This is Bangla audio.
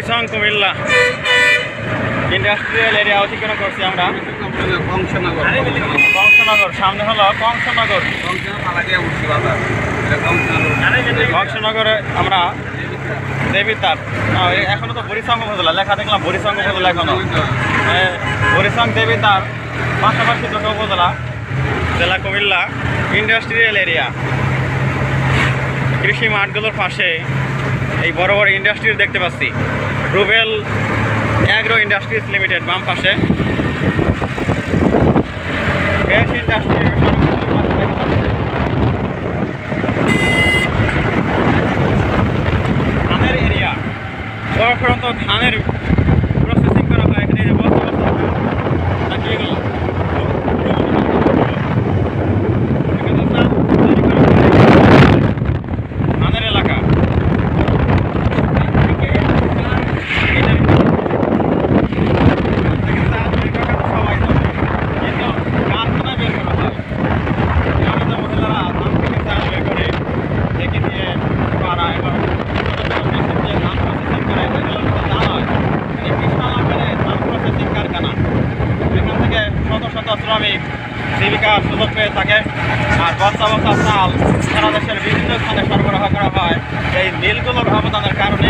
বরিশাং কুমিল্লা ইন্ডাস্ট্রিয়াল এরিয়া অতিক্রম করছি আমরা। কংসনগর সামনে হলো কংসনগর। কংসনগরে আমরা দেবিতার এখনো তো বরিশাং উপজেলা লেখা দেখলাম, বরিশাং উপজেলা এখনো বরিশাং দেবিতার পাশাপাশি দুটো উপজেলা, জেলা কুমিল্লা ইন্ডাস্ট্রিয়াল এরিয়া। কৃষি মাঠগুলোর পাশে এই বড় বড় ইন্ডাস্ট্রি দেখতে পাচ্ছি। রুবেল অ্যাগ্রো ইন্ডাস্ট্রিজ লিমিটেড বাম পাশে, গ্যাস ইন্ডাস্ট্রি ধানের এরিয়া, সাধারণত ধানের প্রসেসিং করা হয় এখানে। ধানের এলাকা শ্রমিক জীবিকার সুযোগ পেয়ে থাকে। আর বস্তা বস্তা চাল সারা দেশের বিভিন্ন স্থানে সরবরাহ করা হয়। এই মিলগুলোর অবদানের কারণে